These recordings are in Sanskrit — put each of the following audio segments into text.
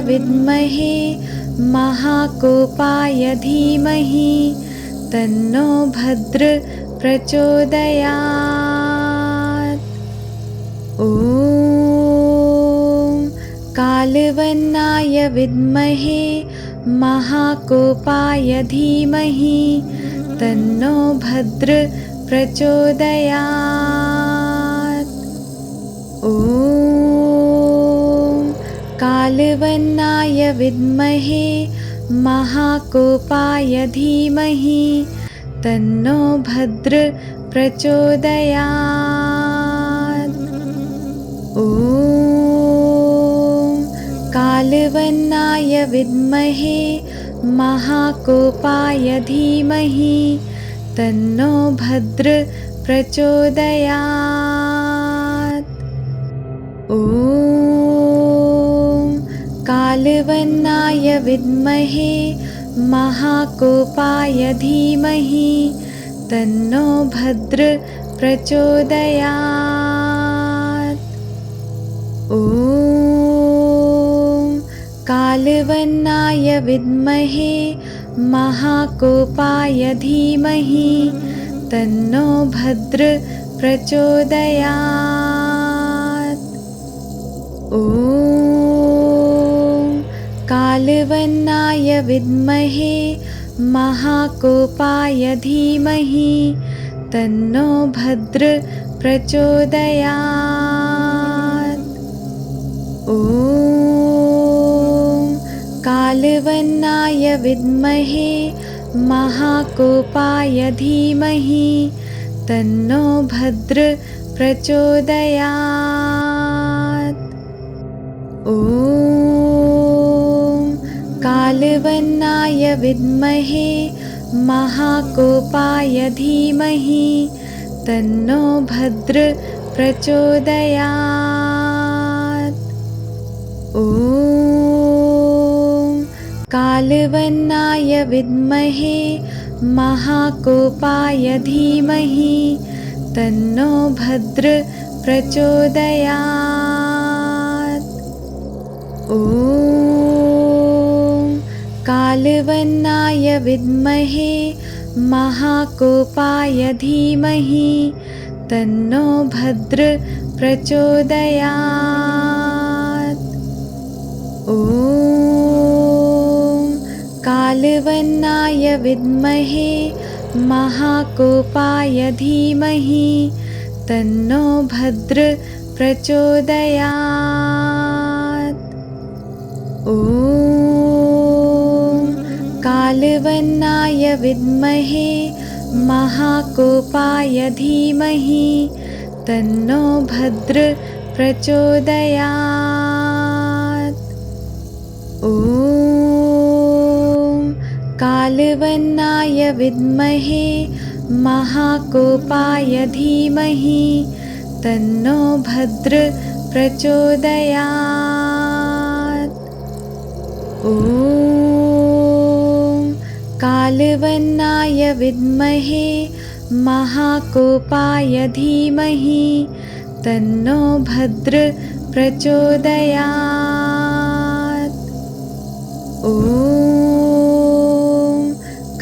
विद्महे महाकोपाय धीमहि तन्नो भद्र प्रचोदयात्। ॐ कालवन्नाय विद्महे महाकोपाय धीमहि तन्नो भद्र प्रचोदयात्। ॐ कालवन्नाय विद्महे महाकोपाय धीमहि तन्नो भद्र प्रचोदयात्। ॐ कालवन्नाय विद्महे महाकोपाय धीमहि तन्नो भद्र प्रचोदयात्। ॐ कालवन्नाय विद्महे महाकोपाय धीमहि तन्नो भद्र प्रचोदयात्। ॐ कालवन्नाय विद्महे महाकोपाय धीमहि तन्नो भद्र प्रचोदयात्। ॐ कालवन्नाय विद्महे महाकोपाय धीमहि तन्नो भद्र प्रचोदयात्। ॐ कालवन्नाय विद्महे महाकोपाय धीमहि तन्नो भद्र प्रचोदयात्। ॐ कालवन्नाय विद्महे महाकोपाय धीमहि तन्नो भद्र प्रचोदयात्। ॐ कालवन्नाय विद्महे महाकोपाय धीमहि तन्नो भद्र प्रचोदयात्। ॐ कालवन्नाय विद्महे महाकोपाय धीमहि तन्नो भद्र प्रचोदयात्। ॐ कालवन्नाय विद्महे महाकोपाय धीमहि तन्नो भद्र प्रचोदयात्। ॐ कालवन्नाय विद्महे महाकोपाय धीमहि तन्नो भद्र प्रचोदयात्। ॐ कालवन्नाय विद्महे महाकोपाय धीमहि तन्नो भद्र प्रचोदयात्। ॐ कालवन्नाय विद्महे महाकोपाय धीमहि तन्नो भद्र प्रचोदयात्। ॐ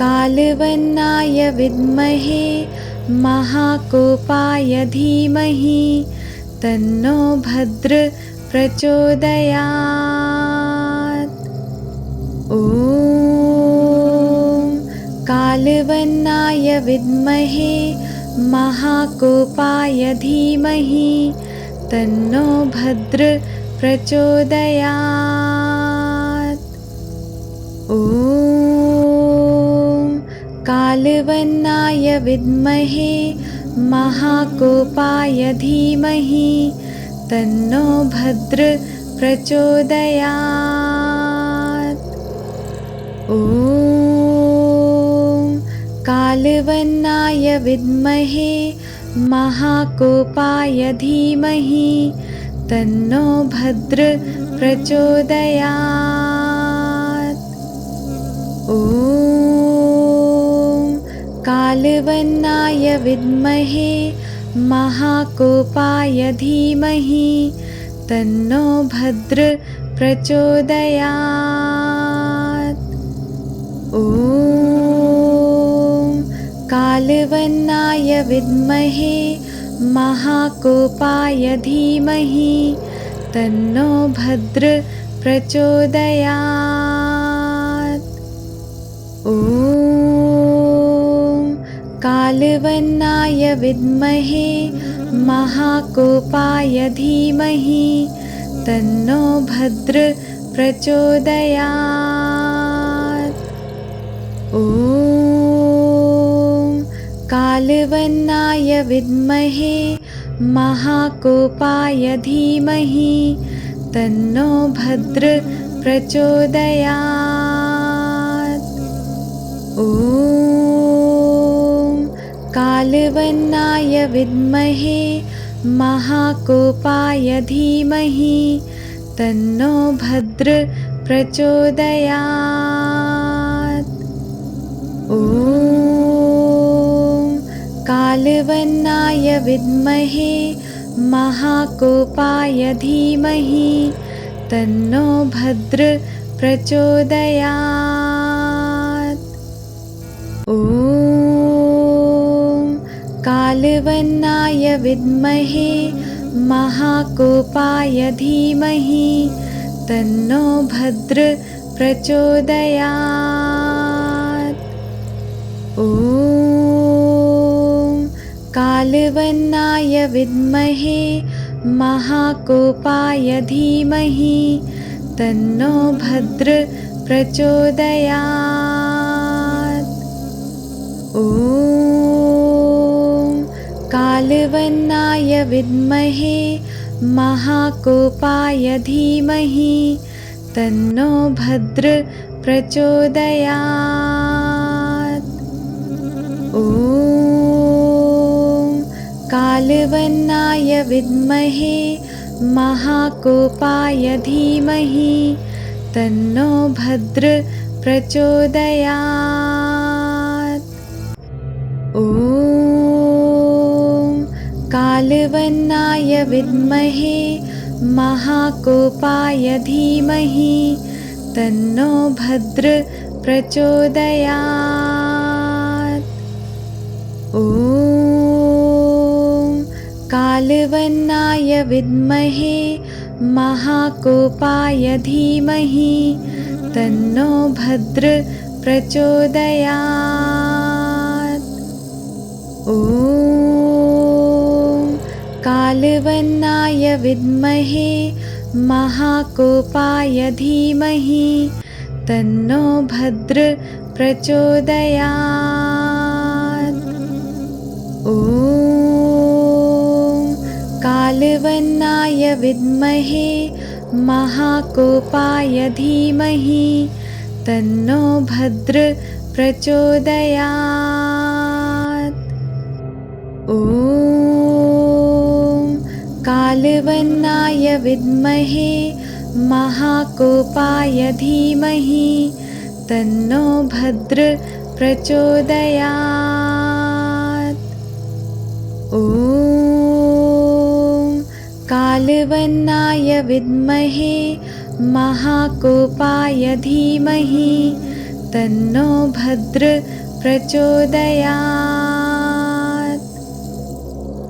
कालवन्नाय विद्महे महाकोपाय धीमहि तन्नो भद्र प्रचोदयात्। ॐ कालवन्नाय विद्महे महाकोपाय धीमहि तन्नो भद्र प्रचोदयात्। ॐ कालवन्नाय विद्महे महाकोपाय धीमहि तन्नो भद्र प्रचोदयात्। ॐ कालवन्नाय विद्महे महाकोपाय धीमहि तन्नो भद्र प्रचोदयात्। ॐ कालवन्नाय विद्महे महाकोपाय धीमहि तन्नो भद्र प्रचोदयात्। ॐ कालवन्नाय विद्महे महाकोपाय धीमहि तन्नो भद्र प्रचोदयात्। ॐ कालवन्नाय विद्महे महाकोपाय धीमहि तन्नो भद्र प्रचोदयात्। ॐ कालवन्नाय विद्महे महाकोपाय धीमहि तन्नो भद्र प्रचोदयात्। ॐ कालवन्नाय विद्महे महाकोपाय धीमहि तन्नो भद्र प्रचोदयात्। ॐ कालवन्नाय विद्महे महाकोपाय धीमहि तन्नो भद्र प्रचोदयात्। ॐ कालवन्नाय विद्महे महाकोपाय धीमहि तन्नो भद्र प्रचोदयात्। ॐ कालवन्नाय विद्महे महाकोपाय धीमहि तन्नो भद्र प्रचोदयात्। ॐ कालवन्नाय विद्महे महाकोपाय धीमहि तन्नो भद्र प्रचोदयात्। ॐ कालवन्नाय विद्महे महाकोपाय धीमहि तन्नो भद्र प्रचोदयात्। ॐ कालवन्नाय विद्महे महाकोपाय धीमहि तन्नो भद्र प्रचोदयात्। ॐ कालवन्नाय विद्महे महाकोपाय धीमहि तन्नो भद्र प्रचोदयात्। ॐ कालवन्नाय विद्महे महाकोपाय धीमहि तन्नो भद्र प्रचोदयात्। ॐ कालवन्नाय विद्महे महाकोपाय धीमहि तन्नो भद्र प्रचोदयात्। ॐ कालवन्नाय विद्महे महाकोपाय धीमहि तन्नो भद्र प्रचोदयात्। ॐ कालवन्नाय विद्महे महाकोपाय धीमहि तन्नो भद्र प्रचोदयात्।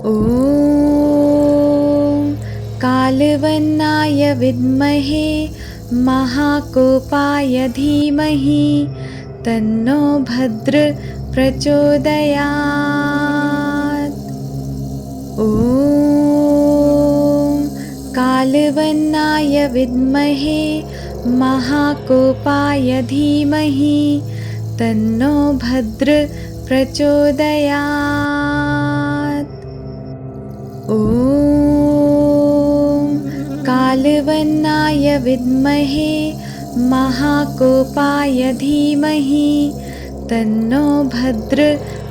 ॐ कालवन्नाय विद्महे महाकोपाय धीमहि तन्नो भद्र प्रचोदयात्। ॐ कालवन्नाय विद्महे महाकोपाय धीमहि तन्नो भद्र प्रचोदयात्। ॐ कालवन्नाय विद्महे महाकोपाय धीमहि तन्नो भद्र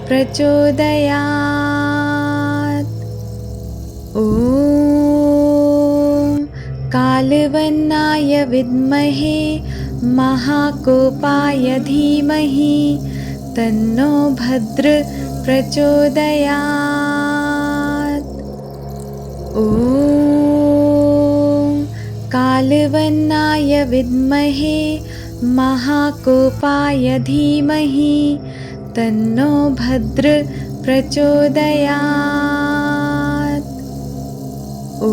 प्रचोदयात्। ॐ कालवन्नाय विद्महे महाकोपाय धीमहि तन्नो भद्र प्रचोदयात्। ॐ कालवन्नाय विद्महे महाकोपाय धीमहि तन्नो भद्र प्रचोदयात्। ॐ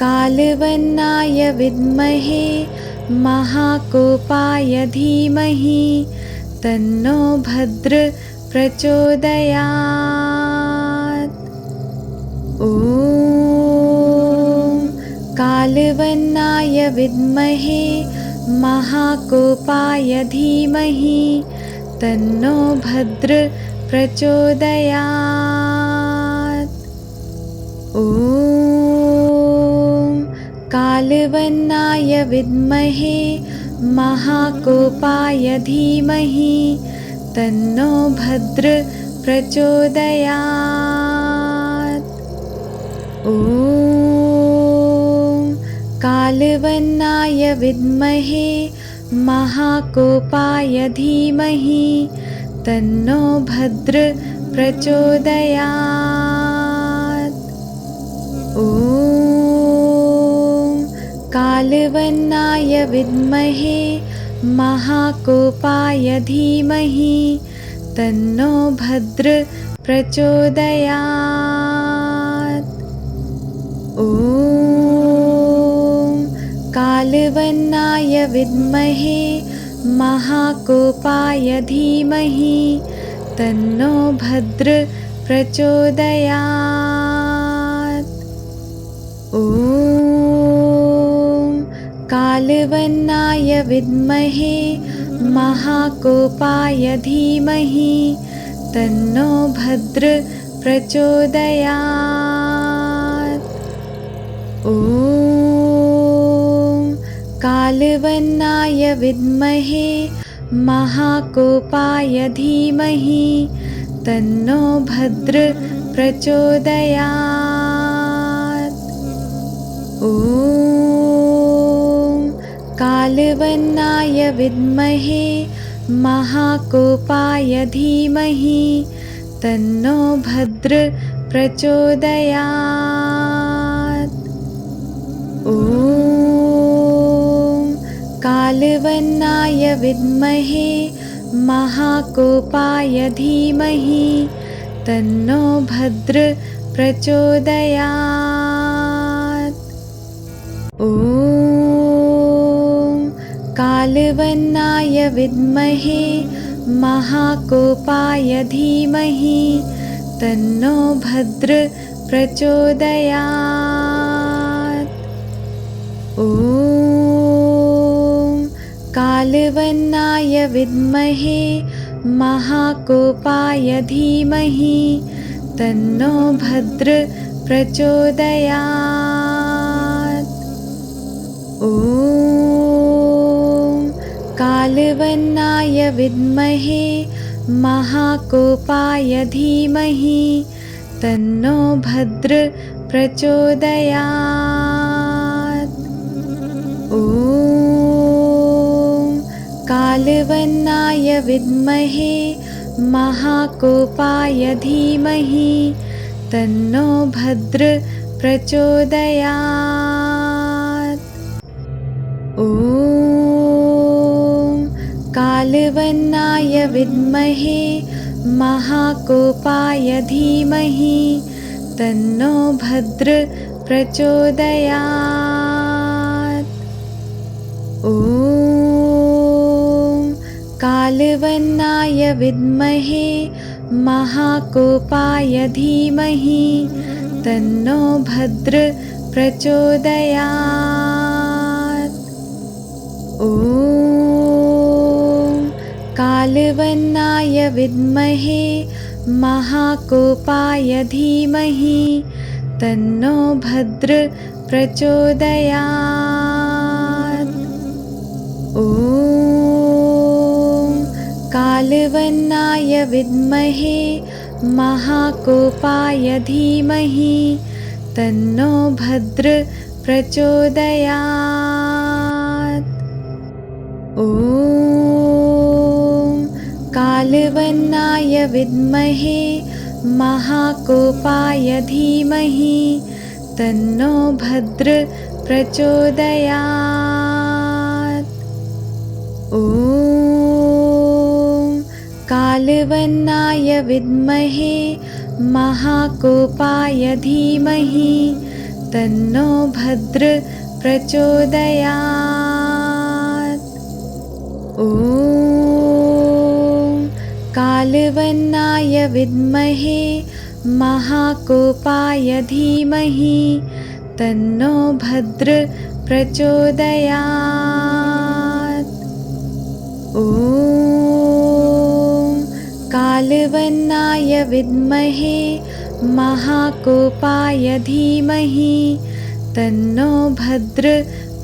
कालवन्नाय विद्महे महाकोपाय धीमहि तन्नो भद्र प्रचोदयात्। ॐ कालवन्नाय विद्महे महाकोपाय धीमहि तन्नो भद्र प्रचोदयात्। ॐ कालवन्नाय विद्महे महाकोपाय धीमहि तन्नो भद्र प्रचोदयात्। ॐ कालवन्नाय विद्महे महाकोपाय धीमहि तन्नो भद्र प्रचोदयात्। ॐ कालवन्नाय विद्महे महाकोपाय धीमहि तन्नो भद्र प्रचोदयात्। ॐ कालवन्नाय विद्महे महाकोपाय धीमहि तन्नो भद्र प्रचोदयात्। ॐ कालवन्नाय विद्महे महाकोपाय धीमहि तन्नो भद्र प्रचोदयात्। ॐ कालवन्नाय विद्महे महाकोपाय धीमहि तन्नो भद्र प्रचोदयात्। ॐ कालवन्नाय विद्महे महाकोपाय धीमहि तन्नो भद्र प्रचोदयात्। ॐ कालवन्नाय विद्महे महाकोपाय धीमहि तन्नो भद्र प्रचोदयात्। ॐ कालवन्नाय विद्महे महाकोपाय धीमहि तन्नो भद्र प्रचोदयात्। ॐ कालवन्नाय विद्महे महाकोपाय धीमहि तन्नो भद्र प्रचोदयात्। ॐ कालवन्नाय विद्महे महाकोपाय धीमहि तन्नो भद्र प्रचोदयात्। ॐ कालवन्नाय विद्महे महाकोपाय धीमहि तन्नो भद्र प्रचोदयात्। ॐ कालवन्नाय विद्महे महाकोपाय धीमहि तन्नो भद्र प्रचोदयात्। ॐ कालवन्नाय विद्महे महाकोपाय धीमहि तन्नो भद्र प्रचोदयात्। ॐ कालवन्नाय विद्महे महाकोपाय धीमहि तन्नो भद्र प्रचोदयात्। ॐ कालवन्नाय विद्महे महाकोपाय धीमहि तन्नो भद्र प्रचोदयात्। ॐ कालवन्नाय विद्महे महाकोपाय धीमहि तन्नो भद्र प्रचोदयात्। ॐ कालवन्नाय विद्महे महाकोपाय धीमहि तन्नो भद्र प्रचोदयात्। ॐ कालवन्नाय विद्महे महाकोपाय धीमहि तन्नो भद्र प्रचोदयात्। ॐ कालवन्नाय विद्महे महाकोपाय धीमहि तन्नो भद्र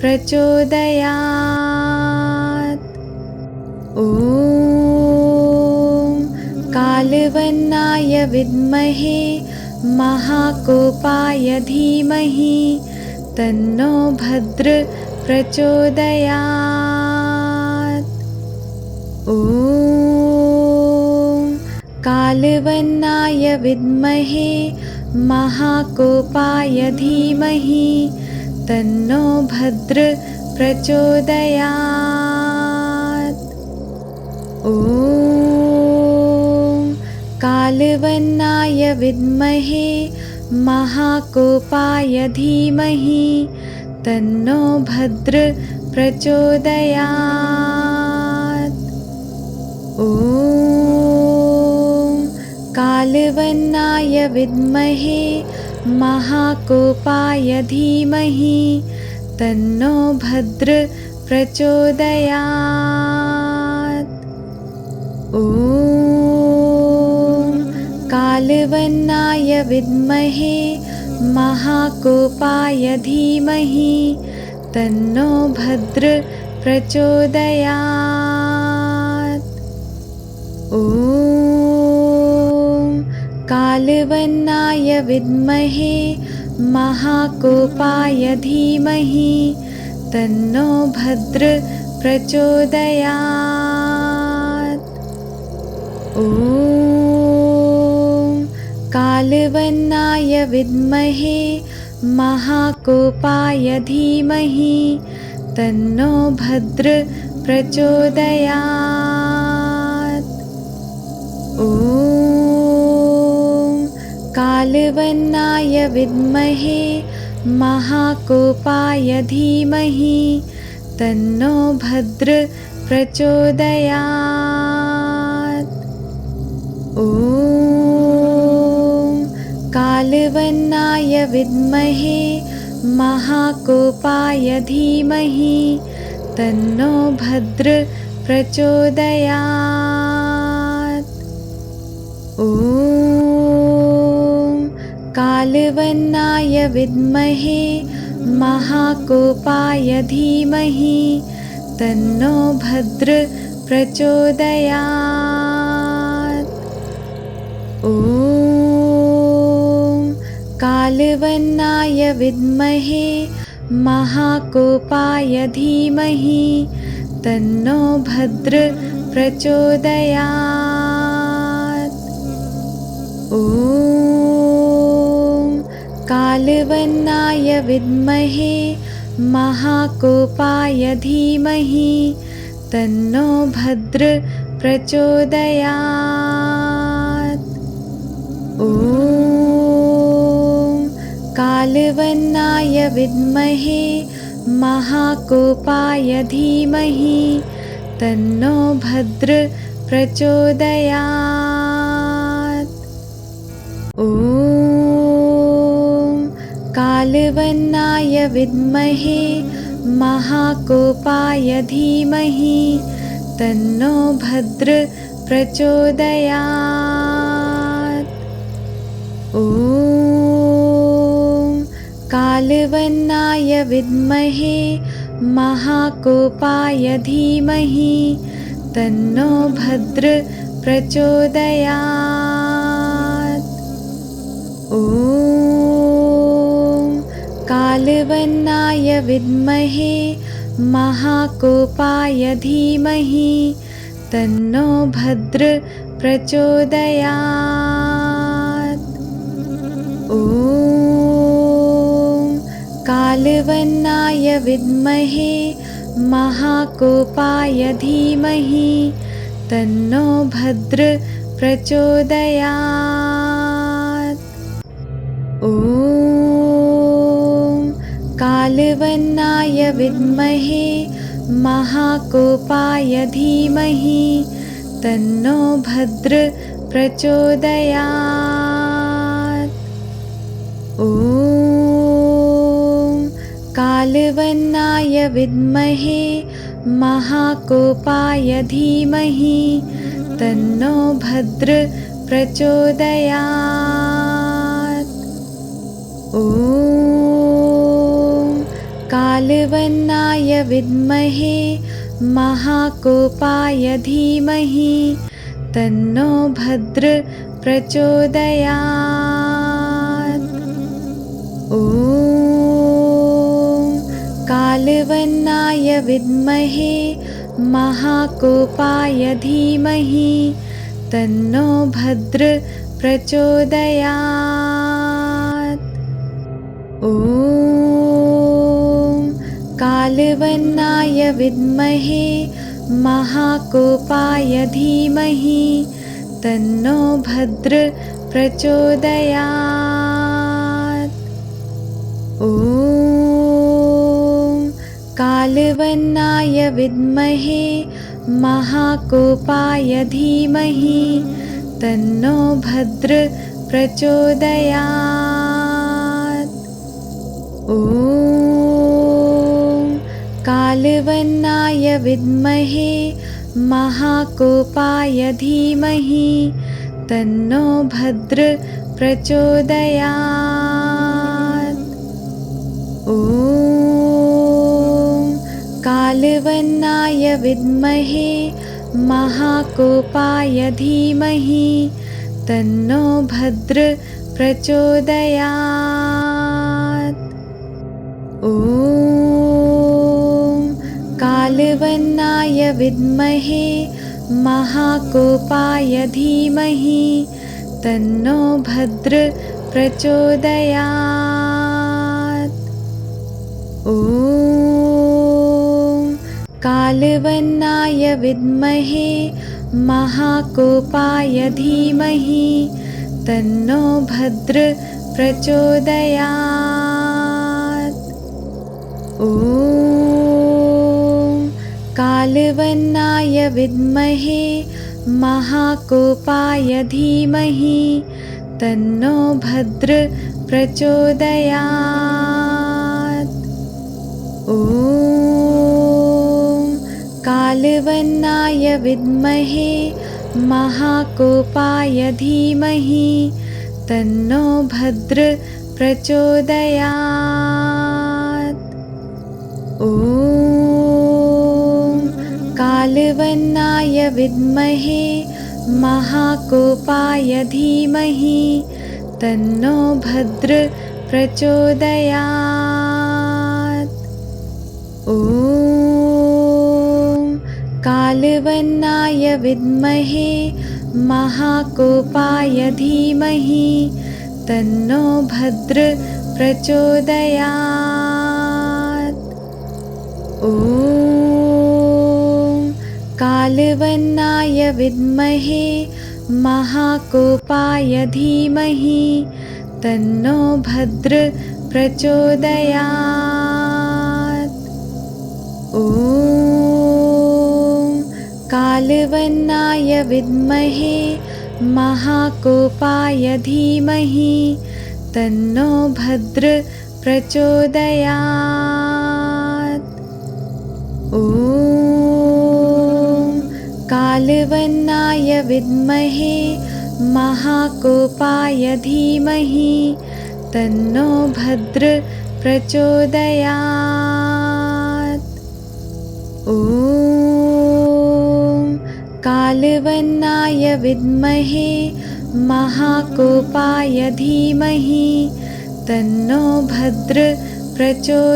प्रचोदयात्। ॐ कालवन्नाय विद्महे महाकोपाय धीमहि तन्नो भद्र प्रचोदयात्। ॐ कालवन्नाय विद्महे महाकोपाय धीमहि तन्नो भद्र प्रचोदयात्। ॐ कालवन्नाय विद्महे महाकोपाय धीमहि तन्नो भद्र प्रचोदयात्। ॐ कालवन्नाय विद्महे महाकोपाय धीमहि तन्नो भद्र प्रचोदयात्। ॐ कालवन्नाय विद्महे महाकोपाय धीमहि तन्नो भद्र प्रचोदयात्। ॐ कालवन्नाय विद्महे महाकोपाय धीमहि तन्नो भद्र प्रचोदयात्। ॐ कालवन्नाय विद्महे महाकोपाय धीमहि तन्नो भद्र प्रचोदयात्। ॐ कालवन्नाय विद्महे महाकोपाय धीमहि तन्नो भद्र प्रचोदयात्। ॐ कालवन्नाय विद्महे महाकोपाय धीमहि तन्नो भद्र प्रचोदयात्। ॐ कालवन्नाय विद्महे महाकोपाय धीमहि तन्नो भद्र प्रचोदयात्। ॐ कालवन्नाय विद्महे महाकोपाय धीमहि तन्नो भद्र प्रचोदयात्। ॐ कालवन्नाय विद्महे महाकोपाय धीमहि तन्नो भद्र प्रचोदयात्। ॐ कालवन्नाय विद्महे महाकोपाय धीमहि तन्नो भद्र प्रचोदयात्। ॐ कालवन्नाय विद्महे महाकोपाय धीमहि तन्नो भद्र प्रचोदयात्। ॐ कालवन्नाय विद्महे महाकोपाय धीमहि तन्नो भद्र प्रचोदयात्। ॐ कालवन्नाय विद्महे महाकोपाय धीमहि तन्नो भद्र प्रचोदयात्। ॐ कालवन्नाय विद्महे महाकोपाय धीमहि तन्नो भद्र प्रचोदयात्। ॐ कालवन्नाय विद्महे महाकोपाय धीमहि तन्नो भद्र प्रचोदयात्। ॐ कालवन्नाय विद्महे महाकोपाय धीमहि तन्नो भद्र प्रचोदयात्। ॐ कालवन्नाय विद्महे महाकोपाय धीमहि तन्नो भद्र प्रचोदयात्। ॐ कालवन्नाय विद्महे महाकोपाय धीमहि तन्नो भद्र प्रचोदयात्। ॐ कालवन्नाय विद्महे महाकोपाय धीमहि तन्नो भद्र प्रचोदयात्। ॐ कालवन्नाय विद्महे महाकोपाय धीमहि तन्नो भद्र प्रचोदयात्। ॐ कालवन्नाय विद्महे महाकोपाय धीमहि तन्नो भद्र प्रचोदयात्। ॐ कालवन्नाय विद्महे महाकोपाय धीमहि तन्नो भद्र प्रचोदयात्। ॐ कालवन्नाय विद्महे महाकोपाय धीमहि तन्नो भद्र प्रचोदयात्। ॐ कालवन्नाय विद्महे महाकोपाय धीमहि तन्नो भद्र प्रचोदयात्। ॐ कालवन्नाय विद्महे महाकोपाय धीमहि तन्नो भद्र प्रचोदयात्। ॐ कालवन्नाय विद्महे महाकोपाय धीमहि तन्नो भद्र प्रचोदयात्। ॐ कालवन्नाय विद्महे महाकोपाय धीमहि तन्नो भद्र प्रचोदयात्। ॐ कालवन्नाय विद्महे महाकोपाय धीमहि तन्नो भद्र प्रचोदयात्। ॐ कालवन्नाय विद्महे महाकोपाय धीमहि तन्नो भद्र प्रचोदयात्। ॐ कालवन्नाय विद्महे महाकोपाय धीमहि तन्नो भद्र प्रचोदयात्। ॐ कालवन्नाय विद्महे महाकोपाय धीमहि तन्नो भद्र प्रचोदयात्। ॐ कालवन्नाय विद्महे महाकोपाय धीमहि तन्नो भद्र प्रचोदयात्।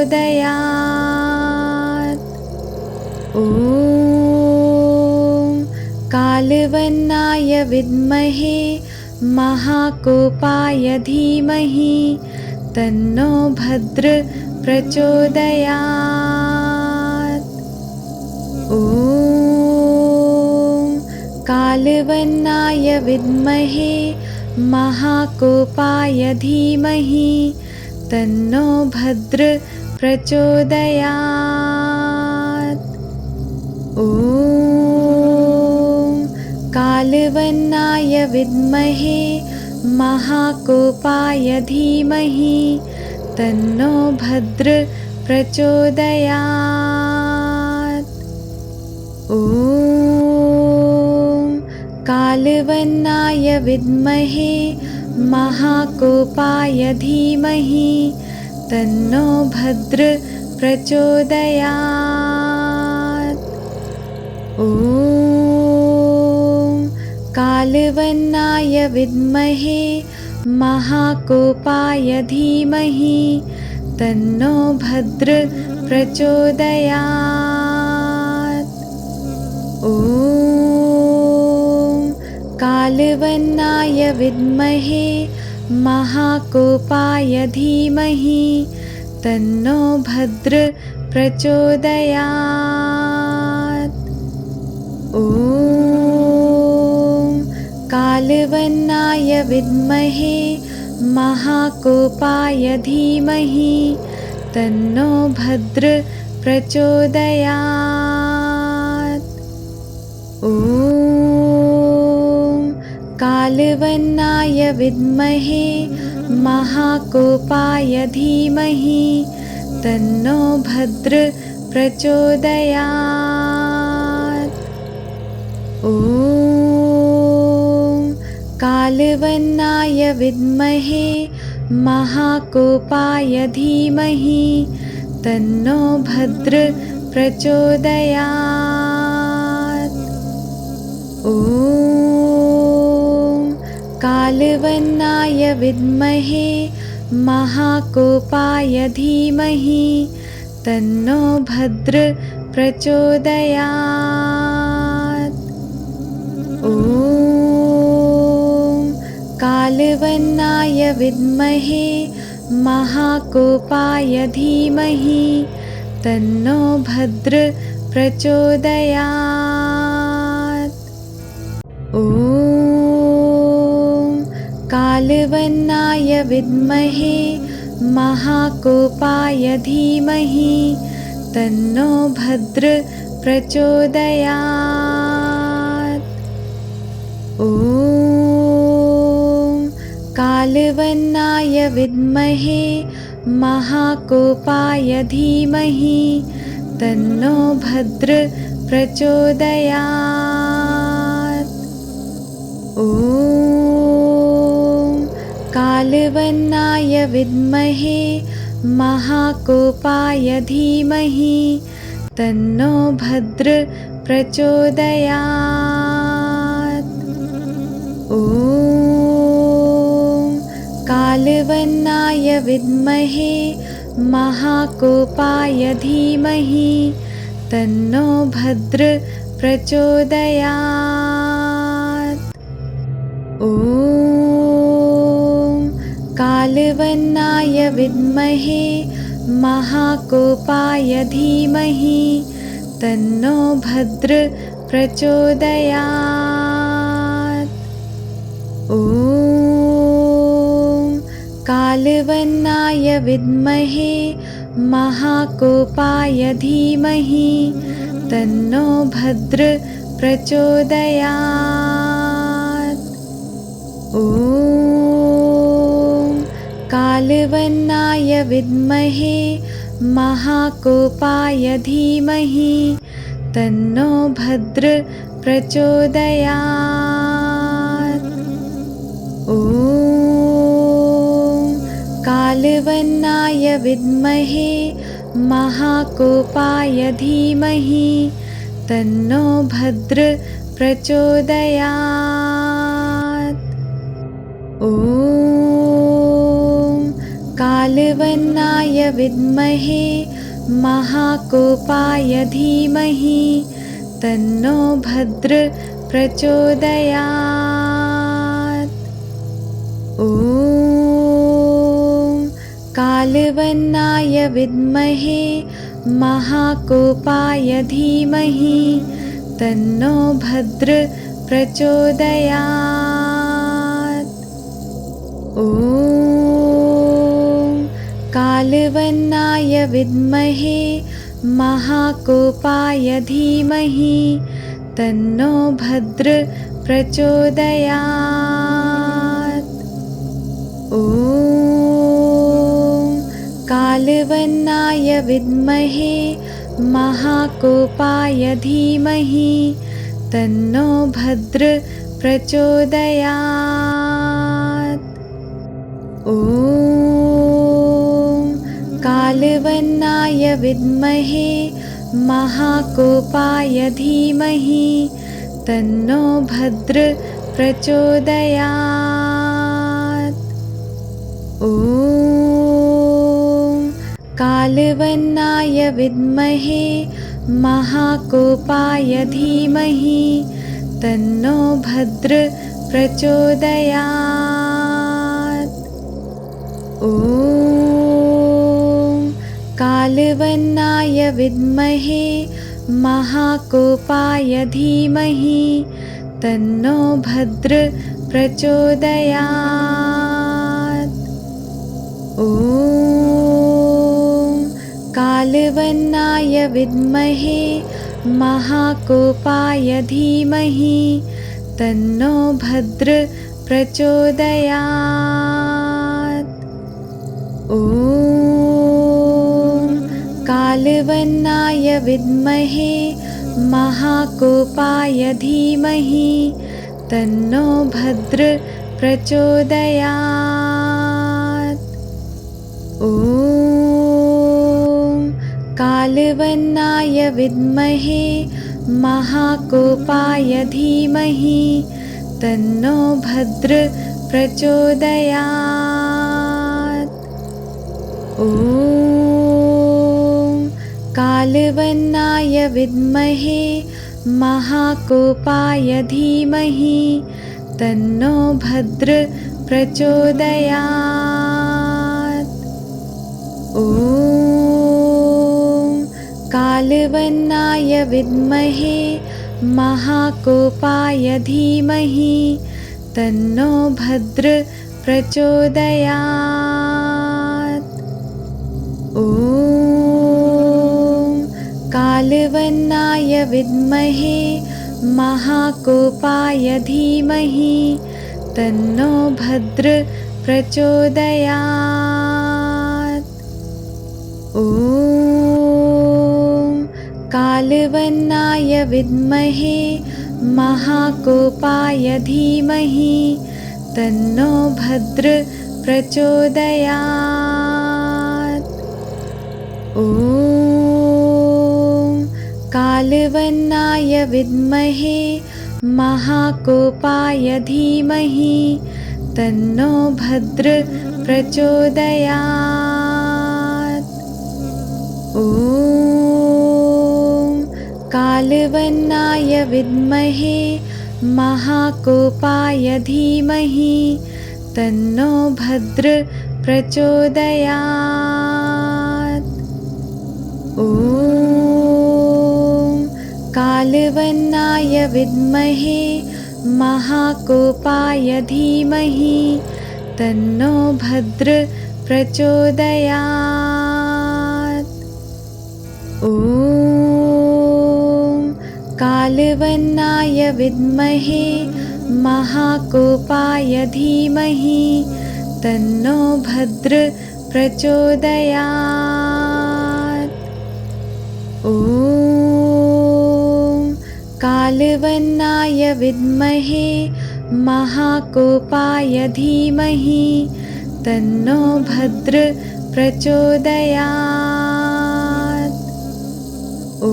ॐ कालवन्नाय विद्महे महाकोपाय धीमहि तन्नो भद्र प्रचोदयात्। ॐ कालवन्नाय विद्महे महाकोपाय धीमहि तन्नो भद्र प्रचोदयात्। ॐ कालवन्नाय विद्महे महाकोपाय धीमहि तन्नो भद्र प्रचोदयात्। ॐ कालवन्नाय विद्महे महाकोपाय धीमहि तन्नो भद्र प्रचोदयात्। ॐ कालवन्नाय विद्महे महाकोपाय धीमहि तन्नो भद्र प्रचोदयात्। ॐ कालवन्नाय विद्महे महाकोपाय धीमहि तन्नो भद्र प्रचोदयात्। ॐ कालवन्नाय विद्महे महाकोपाय धीमहि तन्नो भद्र प्रचोदयात्। ॐ कालवन्नाय विद्महे महाकोपाय धीमहि तन्नो भद्र प्रचोदयात्। ॐ कालवन्नाय विद्महे महाकोपाय धीमहि तन्नो भद्र प्रचोदयात्। ॐ कालवन्नाय विद्महे महाकोपाय धीमहि तन्नो भद्र प्रचोदयात्। ॐ कालवन्नाय विद्महे महाकोपाय धीमहि तन्नो भद्र प्रचोदयात्। ॐ कालवन्नाय विद्महे महाकोपाय धीमहि तन्नो भद्र प्रचोदयात्। ॐ कालवन्नाय विद्महे महाकोपाय धीमहि तन्नो भद्र प्रचोदयात्। ॐ कालवन्नाय विद्महे महाकोपाय धीमहि तन्नो भद्र प्रचोदयात्। ॐ कालवन्नाय विद्महे महाकोपाय धीमहि तन्नो भद्र प्रचोदयात्। ॐ कालवन्नाय विद्महे महाकोपाय धीमहि तन्नो भद्र प्रचोदयात्। ॐ कालवन्नाय विद्महे महाकोपाय धीमहि तन्नो भद्र प्रचोदयात्। ॐ कालवन्नाय विद्महे महाकोपाय धीमहि तन्नो भद्र प्रचोदयात्। ॐ कालवन्नाय विद्महे महाकोपाय धीमहि तन्नो भद्र प्रचोदयात्। ॐ कालवन्नाय विद्महे महाकोपाय धीमहि तन्नो भद्र प्रचोदयात्। ॐ कालवन्नाय कालवन्नाय विद्महे महाकोपाय धीमहि तन्नो भद्र प्रचोदयात्। ॐ कालवन्नाय विद्महे महाकोपाय धीमहि तन्नो भद्र प्रचोदयात्। ॐ कालवन्नाय विद्महे महाकोपाय धीमहि तन्नो भद्र प्रचोदयात्। ॐ कालवन्नाय विद्महे महाकोपाय धीमहि तन्नो भद्र प्रचोदयात्। ॐ कालवन्नाय विद्महे महाकोपाय धीमहि तन्नो भद्र प्रचोदयात्। ॐ कालवन्नाय विद्महे महाकोपाय धीमहि तन्नो भद्र प्रचोदयात्। ॐ कालवन्नाय विद्महे महाकोपाय धीमहि तन्नो भद्र प्रचोदयात्। ॐ कालवन्नाय विद्महे महाकोपाय धीमहि तन्नो भद्र प्रचोदयात्। ॐ कालवन्नाय विद्महे महाकोपाय धीमहि तन्नो भद्र प्रचोदयात्। ॐ कालवन्नाय विद्महे महाकोपाय धीमहि तन्नो भद्र प्रचोदयात्। ॐ कालवन्नाय विद्महे महाकोपाय धीमहि तन्नो भद्र प्रचोदयात्। ॐ कालवन्नाय विद्महे महाकोपाय धीमहि तन्नो भद्र प्रचोदयात्। ॐ कालवन्नाय विद्महे महाकोपाय धीमहि तन्नो भद्र प्रचोदयात्। ॐ कालवन्नाय विद्महे महाकोपाय धीमहि तन्नो भद्र प्रचोदयात्। ॐ कालवन्नाय विद्महे महाकोपाय धीमहि तन्नो भद्र प्रचोदयात्। ॐ कालवन्नाय विद्महे महाकोपाय धीमहि तन्नो भद्र प्रचोदयात्। ॐ कालवन्नाय विद्महे महाकोपाय धीमहि तन्नो भद्र प्रचोदयात्। ॐ कालवन्नाय विद्महे महाकोपाय धीमहि तन्नो भद्र प्रचोदयात्। ॐ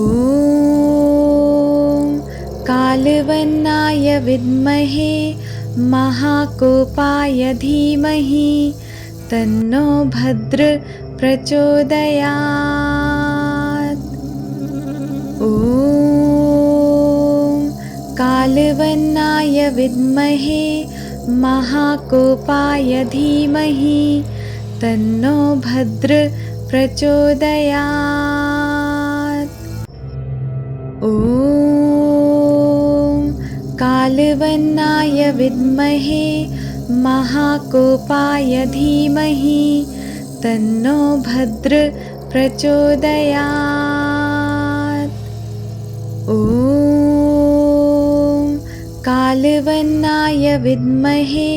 कालवन्नाय विद्महे महाकोपाय धीमहि तन्नो भद्र प्रचोदयात्। ॐ कालवन्नाय विद्महे महाकोपाय धीमहि तन्नो भद्र प्रचोदयात्। ॐ कालवन्नाय विद्महे महाकोपाय धीमहि तन्नो भद्र प्रचोदयात्। ॐ कालवन्नाय विद्महे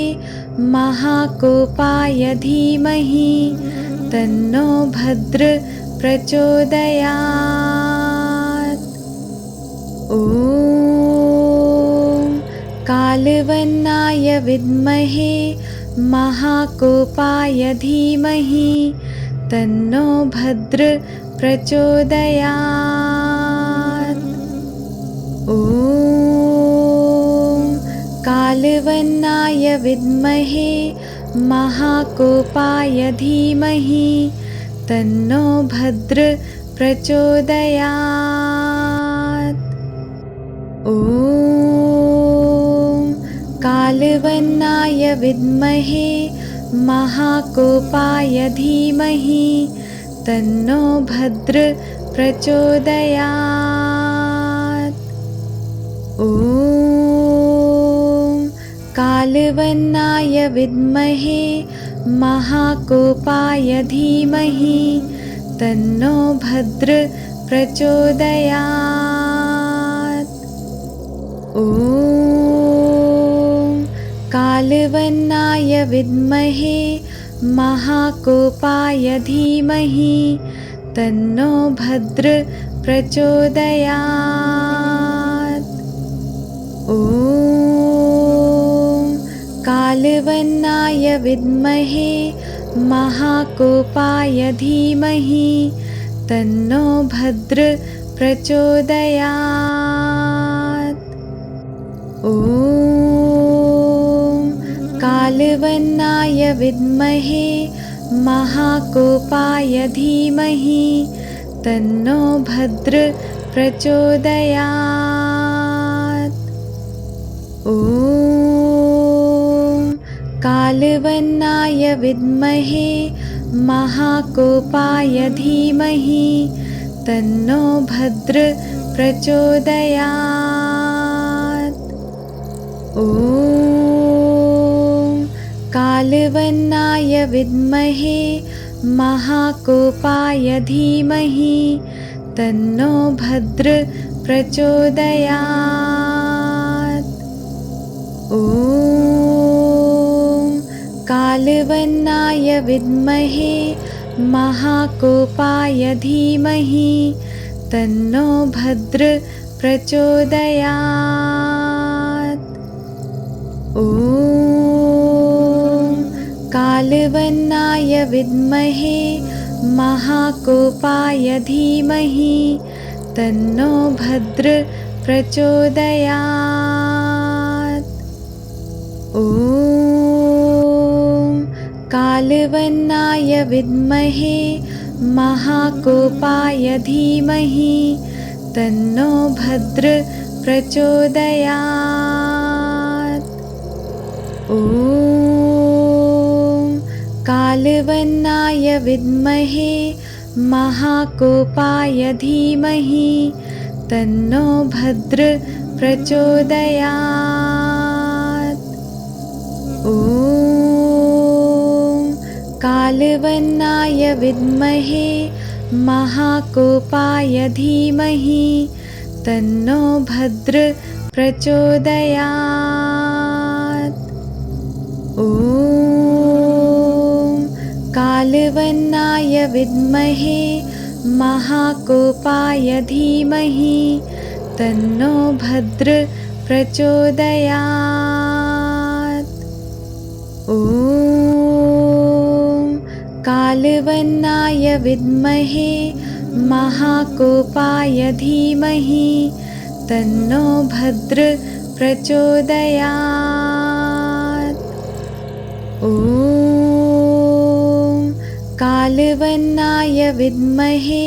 महाकोपाय धीमहि तन्नो भद्र प्रचोदयात्। ॐ कालवन्नाय विद्महे महाकोपाय धीमहि तन्नो भद्र प्रचोदयात्। ॐ कालवन्नाय विद्महे महाकोपाय धीमहि तन्नो भद्र प्रचोदयात्। ॐ कालवन्नाय विद्महे महाकोपाय धीमहि तन्नो भद्र प्रचोदयात्। ॐ कालवन्नाय विद्महे महाकोपाय धीमहि तन्नो भद्र प्रचोदयात्। ॐ कालवन्नाय विद्महे महाकोपाय धीमहि तन्नो भद्र प्रचोदयात्। ॐ कालवन्नाय विद्महे महाकोपाय धीमहि तन्नो भद्र प्रचोदयात्। ॐ कालवन्नाय विद्महे महाकोपाय धीमहि तन्नो भद्र प्रचोदयात्। ॐ कालवन्नाय विद्महे महाकोपाय धीमहि तन्नो भद्र प्रचोदयात्। ॐ कालवन्नाय विद्महे महाकोपाय धीमहि तन्नो भद्र प्रचोदयात्। ॐ कालवन्नाय विद्महे महाकोपाय धीमहि तन्नो भद्र प्रचोदयात्। ॐ कालवन्नाय विद्महे महाकोपाय धीमहि तन्नो भद्र प्रचोदयात्। ॐ कालवन्नाय विद्महे महाकोपाय धीमहि तन्नो भद्र प्रचोदयात्। ॐ कालवन्नाय विद्महे महाकोपाय धीमहि तन्नो भद्र प्रचोदयात्। ॐ कालवन्नाय विद्महे महाकोपाय धीमहि तन्नो भद्र प्रचोदयात्। ॐ कालवन्नाय विद्महे महाकोपाय धीमहि तन्नो भद्र प्रचोदयात्। ॐ कालवन्नाय विद्महे महाकोपाय धीमहि तन्नो भद्र प्रचोदयात्। ॐ कालवन्नाय विद्महे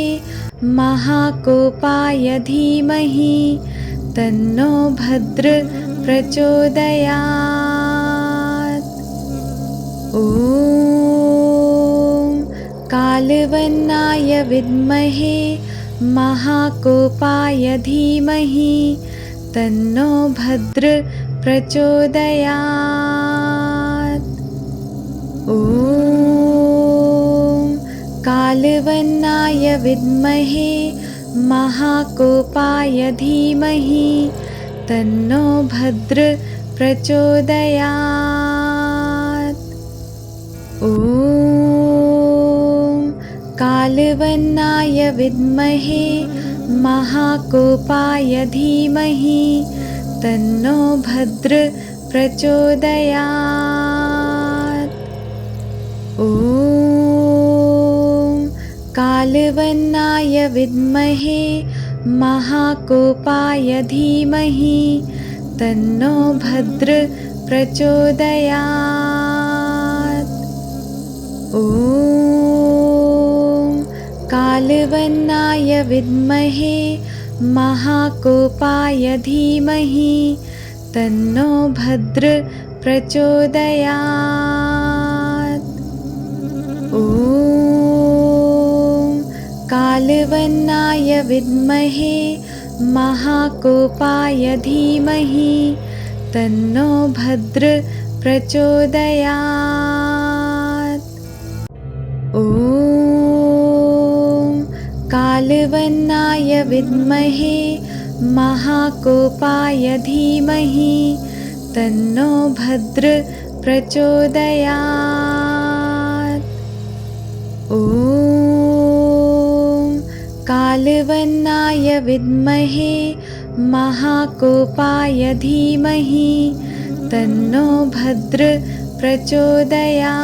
महाकोपाय धीमहि तन्नो भद्र प्रचोदयात्। ॐ विद्महे महाकोपाय धीमहि तन्नो भद्र प्रचोदयात्। ॐ कालवन्नाय विद्महे महाकोपाय धीमहि तन्नो भद्र प्रचोदयात्। ॐ कालवन्नाय विद्महे महाकोपाय धीमहि तन्नो भद्र प्रचोदयात्। ॐ कालवन्नाय विद्महे महाकोपाय धीमहि तन्नो भद्र प्रचोदयात्। ॐ कालवन्नाय विद्महे महाकोपाय धीमहि तन्नो भद्र प्रचोदयात्। ॐ कालवन्नाय विद्महे महाकोपाय धीमहि तन्नो भद्र प्रचोदयात्। ॐ कालवन्नाय विद्महे महाकोपाय धीमहि तन्नो भद्र प्रचोदयात्। ॐ कालवन्नाय विद्महे महाकोपाय धीमहि तन्नो भद्र प्रचोदयात्।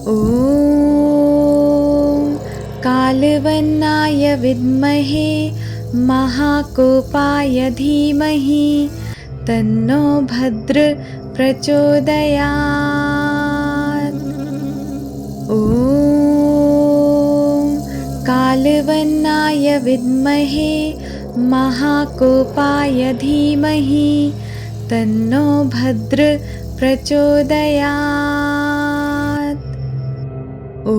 ॐ कालवन्नाय विद्महे महाकोपाय धीमहि तन्नो भद्र प्रचोदयात्। ॐ कालवन्नाय विद्महे महाकोपाय धीमहि तन्नो भद्र प्रचोदयात्। ॐ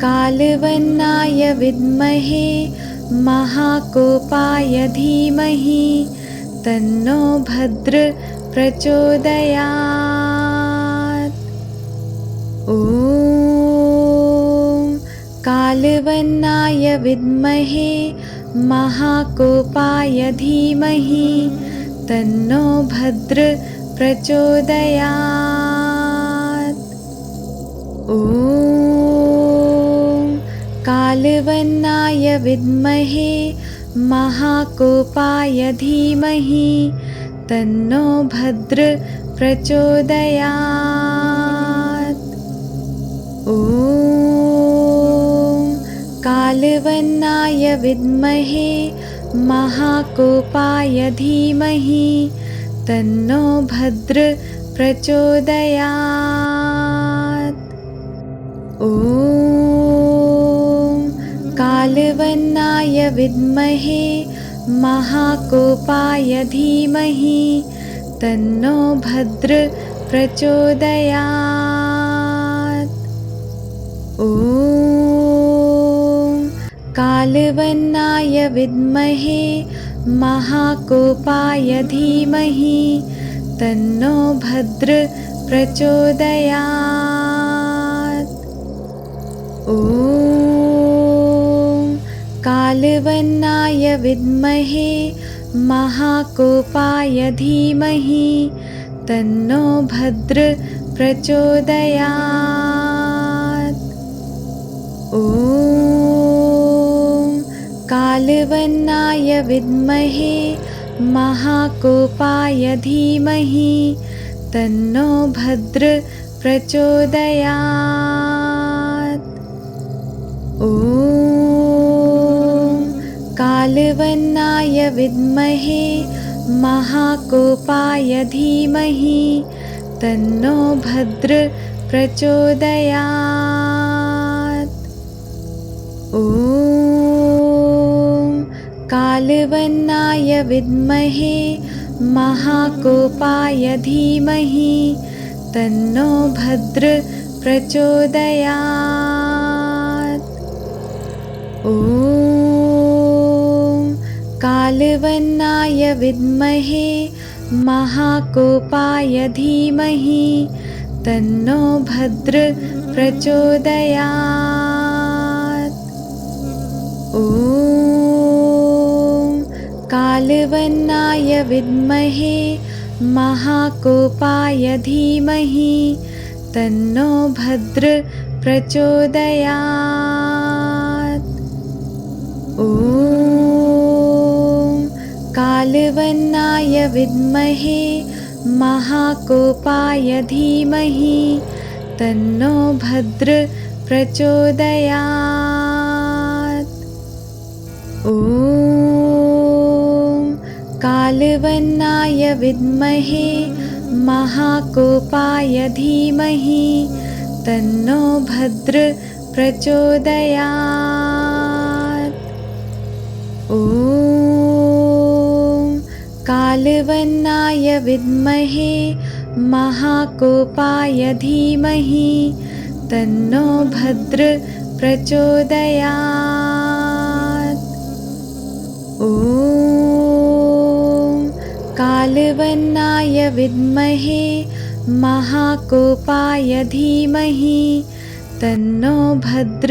कालवन्नाय विद्महे महाकोपाय धीमहि तन्नो भद्र प्रचोदयात्। ॐ कालवन्नाय विद्महे महाकोपाय धीमहि तन्नो भद्र प्रचोदयात्। ॐ कालवन्नाय विद्महे महाकोपाय धीमहि तन्नो भद्र प्रचोदयात्। ॐ कालवन्नाय विद्महे महाकोपाय धीमहि तन्नो भद्र प्रचोदयात्। ॐ कालवन्नाय विद्महे महाकोपाय धीमहि तन्नो भद्र प्रचोदयात्। ॐ कालवन्नाय विद्महे महाकोपाय धीमहि तन्नो भद्र प्रचोदयात्। ॐ कालवन्नाय विद्महे महाकोपाय धीमहि तन्नो भद्र प्रचोदयात्। ॐ कालवन्नाय विद्महे महाकोपाय धीमहि तन्नो भद्र प्रचोदयात्। ॐ कालवन्नाय विद्महे महाकोपाय धीमहि तन्नो भद्र प्रचोदयात्। ॐ कालवन्नाय विद्महे महाकोपाय धीमहि तन्नो भद्र प्रचोदयात्। ॐ कालवन्नाय विद्महे महाकोपाय धीमहि तन्नो भद्र प्रचोदयात्। ॐ कालवन्नाय विद्महे महाकोपाय धीमहि तन्नो भद्र प्रचोदयात्। ॐ कालवन्नाय विद्महे महाकोपाय धीमहि तन्नो भद्र प्रचोदयात्। ॐ कालवन्नाय विद्महे महाकोपाय धीमहि तन्नो भद्र प्रचोदयात्। ॐ कालवन्नाय विद्महे महाकोपाय धीमहि तन्नो भद्र प्रचोदयात्। ॐ कालवन्नाय विद्महे महाकोपाय धीमहि तन्नो भद्र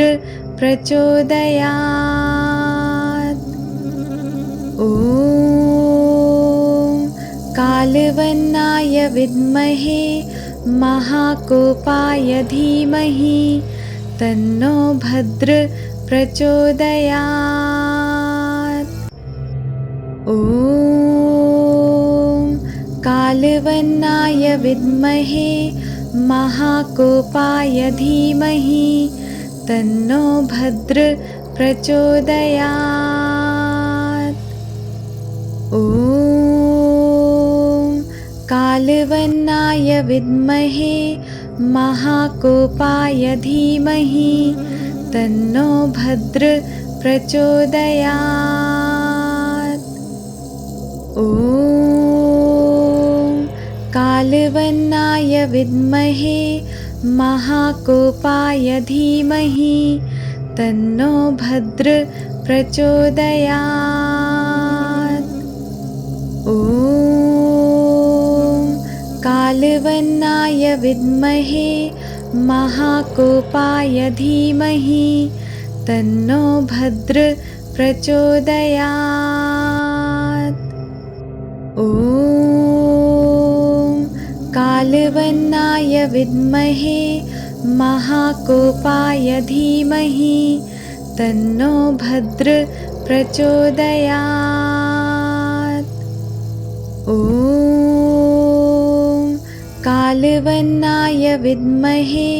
प्रचोदयात्। ॐ कालवन्नाय विद्महे महाकोपाय धीमहि तन्नो भद्र प्रचोदयात्। ॐ कालवन्नाय विद्महे महाकोपाय धीमहि तन्नो भद्र प्रचोदयात्। ॐ कालवन्नाय विद्महे महाकोपाय धीमहि तन्नो भद्र प्रचोदयात्। ॐ कालवन्नाय विद्महे महाकोपाय धीमहि तन्नो भद्र प्रचोदयात्। ॐ कालवन्नाय विद्महे महाकोपाय धीमहि तन्नो भद्र प्रचोदयात्। ॐ कालवन्नाय विद्महे महाकोपाय धीमहि तन्नो भद्र प्रचोदयात्। ॐ कालवन्नाय विद्महे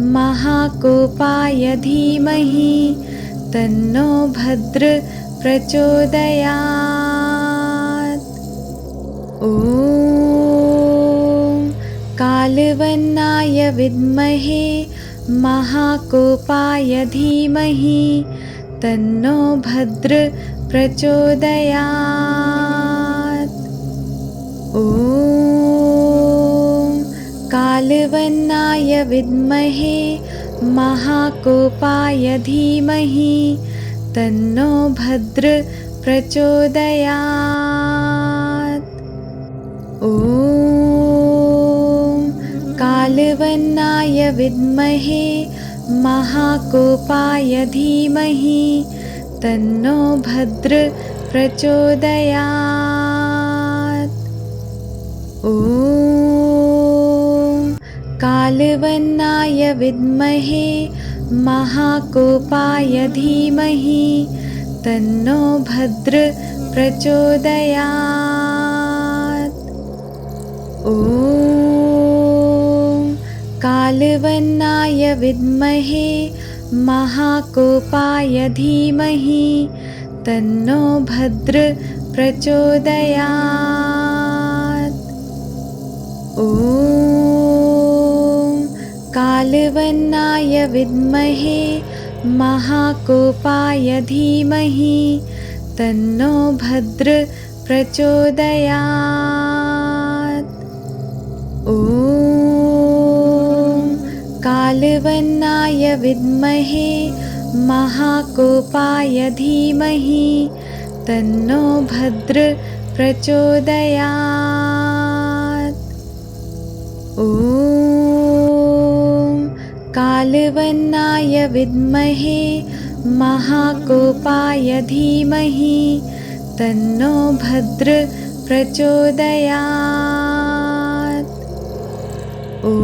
महाकोपाय धीमहि तन्नो भद्र प्रचोदयात्। ॐ कालवन्नाय विद्महे महाकोपाय धीमहि तन्नो भद्र प्रचोदयात्। ॐ कालवन्नाय विद्महे महाकोपाय धीमहि तन्नो भद्र प्रचोदयात्। ॐ कालवन्नाय विद्महे महाकोपाय धीमहि तन्नो भद्र प्रचोदयात्। ॐ कालवन्नाय विद्महे महाकोपाय धीमहि तन्नो भद्र प्रचोदयात्। ॐ कालवन्नाय विद्महे महाकोपाय धीमहि तन्नो भद्र प्रचोदयात्। ॐ कालवन्नाय विद्महे महाकोपाय धीमहि तन्नो भद्र प्रचोदयात्। ॐ कालवन्नाय विद्महे महाकोपाय धीमहि तन्नो भद्र प्रचोदयात्। ॐ कालवन्नाय विद्महे महाकोपाय धीमहि तन्नो भद्र प्रचोदयात्। ॐ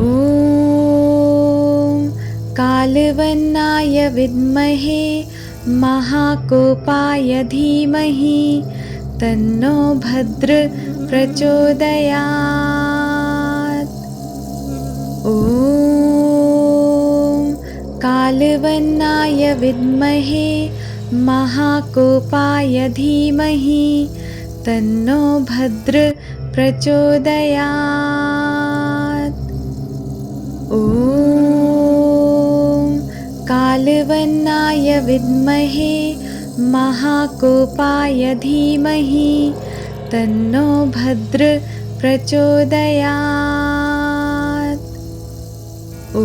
कालवन्नाय विद्महे महाकोपाय धीमहि तन्नो भद्र प्रचोदयात्। ॐ कालवन्नाय विद्महे महाकोपाय धीमहि तन्नो भद्र प्रचोदयात्। ॐ कालवन्नाय विद्महे महाकोपाय धीमहि तन्नो भद्र प्रचोदयात्। ॐ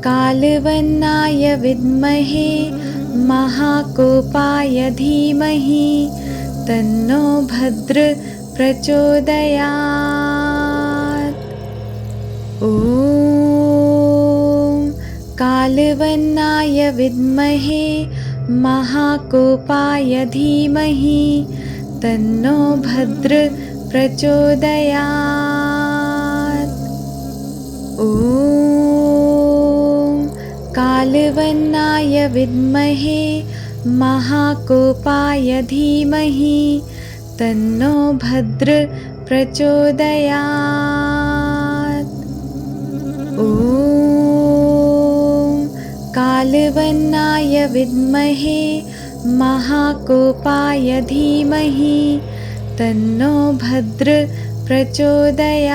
कालवन्नाय विद्महे महाकोपाय धीमहि तन्नो भद्र प्रचोदयात्। ॐ कालवन्नाय विद्महे महाकोपाय धीमहि तन्नो भद्र प्रचोदयात्। ॐ कालवन्नाय विद्महे महाकोपाय धीमहि तन्नो भद्र प्रचोदयात्। ॐ कालवन्नाय विद्महे महाकोपाय धीमहि तन्नो भद्र प्रचोदयात्।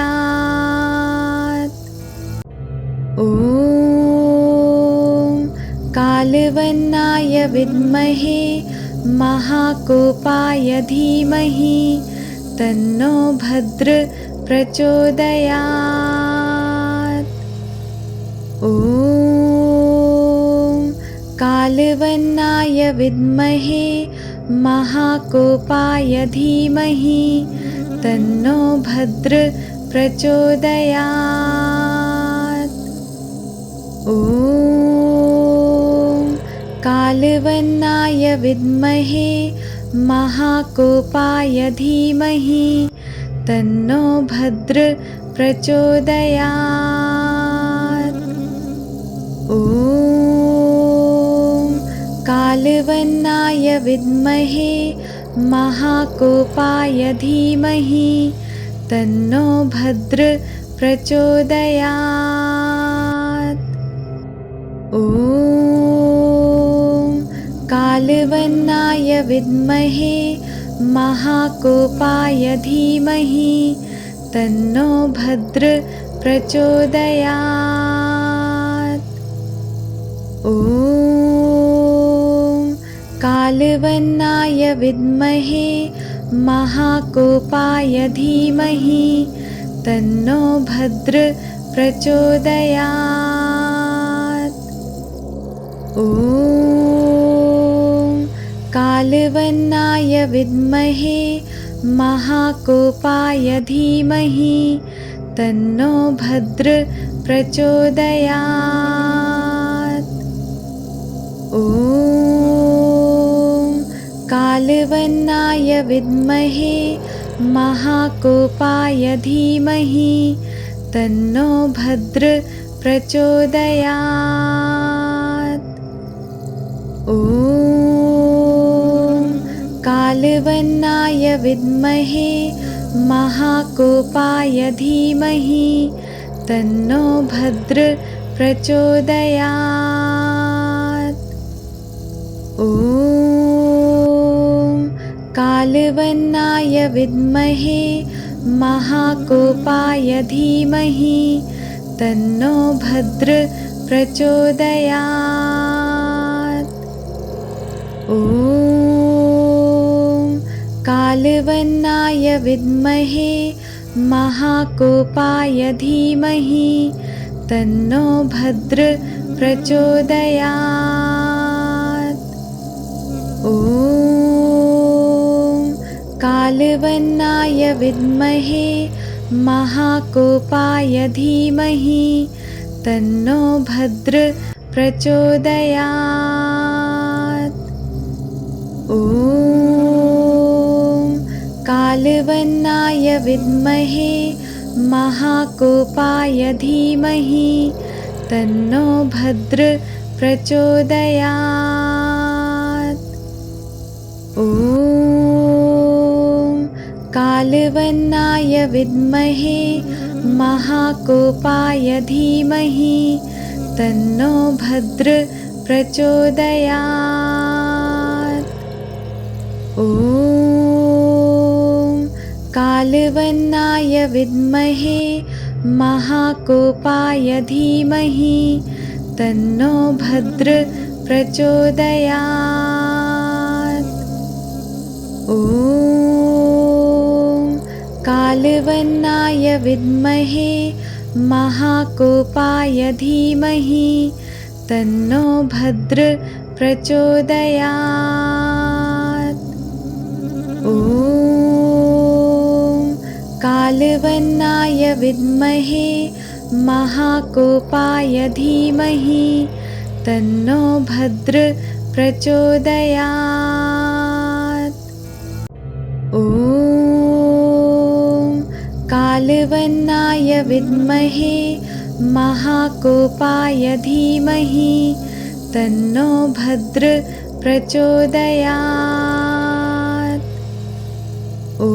ॐ कालवन्नाय विद्महे महाकोपाय धीमहि तन्नो भद्र प्रचोदयात्। ॐ कालवन्नाय विद्महे महाकोपाय धीमहि तन्नो भद्र प्रचोदयात्। ॐ कालवन्नाय विद्महे महाकोपाय धीमहि तन्नो भद्र प्रचोदयात्। ॐ कालवन्नाय विद्महे महाकोपाय धीमहि तन्नो भद्र प्रचोदयात्। ॐ कालवन्नाय विद्महे महाकोपाय धीमहि तन्नो भद्र प्रचोदयात्। ॐ कालवन्नाय विद्महे महाकोपाय धीमहि तन्नो भद्र प्रचोदयात्। ॐ कालवन्नाय विद्महे महाकोपाय धीमहि तन्नो भद्र प्रचोदयात्। ॐ कालवन्नाय विद्महे महाकोपाय धीमहि तन्नो भद्र प्रचोदयात्। ॐ कालवन्नाय विद्महे महाकोपाय धीमहि तन्नो भद्र प्रचोदयात्। ॐ कालवन्नाय विद्महे महाकोपाय धीमहि तन्नो भद्र प्रचोदयात्। ॐ कालवन्नाय विद्महे महाकोपाय धीमहि तन्नो भद्र प्रचोदयात्। ॐ कालवन्नाय विद्महे महाकोपाय धीमहि तन्नो भद्र प्रचोदयात्। ॐ कालवन्नाय विद्महे महाकोपाय धीमहि तन्नो भद्र प्रचोदयात्। ॐ कालवन्नाय विद्महे महाकोपाय धीमहि तन्नो भद्र प्रचोदयात्। ॐ कालवन्नाय विद्महे महाकोपाय धीमहि तन्नो भद्र प्रचोदयात्। ॐ कालवन्नाय विद्महे महाकोपाय धीमहि तन्नो भद्र प्रचोदयात्। ॐ कालवन्नाय विद्महे महाकोपाय धीमहि तन्नो भद्र प्रचोदयात्। ॐ कालवन्नाय विद्महे महाकोपाय धीमहि तन्नो भद्र प्रचोदयात्। ॐ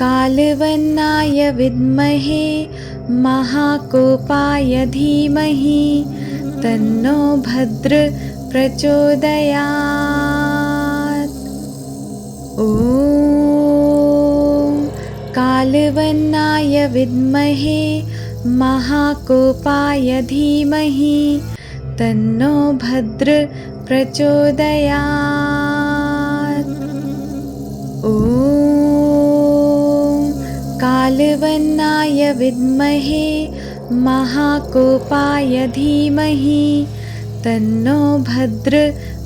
कालवन्नाय विद्महे महाकोपाय धीमहि तन्नो भद्र प्रचोदयात्। ॐ कालवन्नाय विद्महे महाकोपाय धीमहि तन्नो भद्र प्रचोदयात्। ॐ कालवन्नाय विद्महे महाकोपाय धीमहि तन्नो भद्र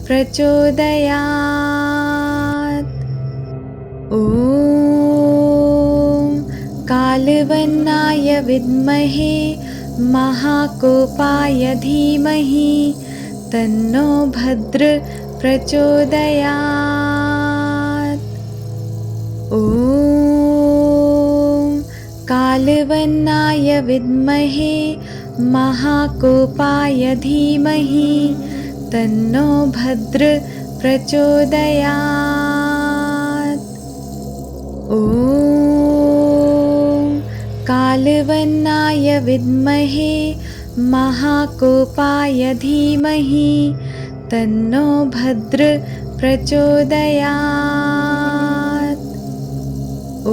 प्रचोदयात्। ॐ कालवन्नाय विद्महे महाकोपाय धीमहि तन्नो भद्र प्रचोदयात्। ॐ कालवन्नाय विद्महे महाकोपाय धीमहि तन्नो भद्र प्रचोदयात्। ॐ कालवन्नाय विद्महे महाकोपाय धीमहि तन्नो भद्र प्रचोदयात्। ॐ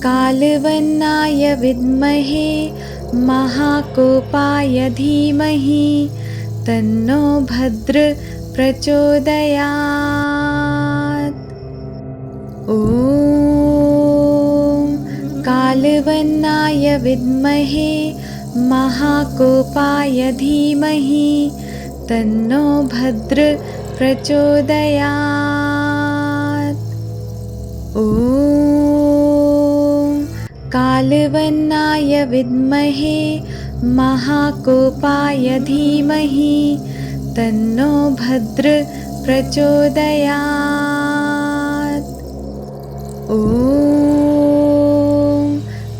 कालवन्नाय विद्महे महाकोपाय धीमहि तन्नो भद्र प्रचोदयात्। ॐ कालवन्नाय विद्महे महाकोपाय धीमहि तन्नो भद्र प्रचोदयात्। ॐ कालवन्नाय विद्महे महाकोपाय धीमहि तन्नो भद्र प्रचोदयात्। ॐ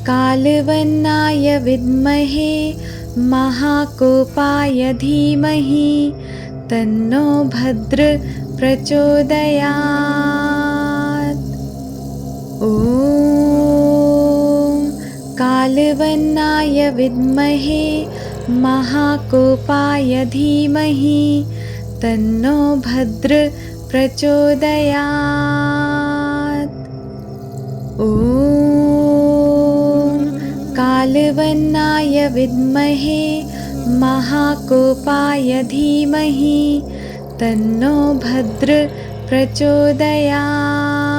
कालवन्नाय विद्महे महाकोपाय धीमहि तन्नो भद्र प्रचोदयात्। ॐ कालवन्नाय विद्महे महाकोपाय धीमहि तन्नो भद्र प्रचोदयात्। ॐ कालवन्नाय विद्महे महाकोपाय धीमहि तन्नो भद्र प्रचोदयात्।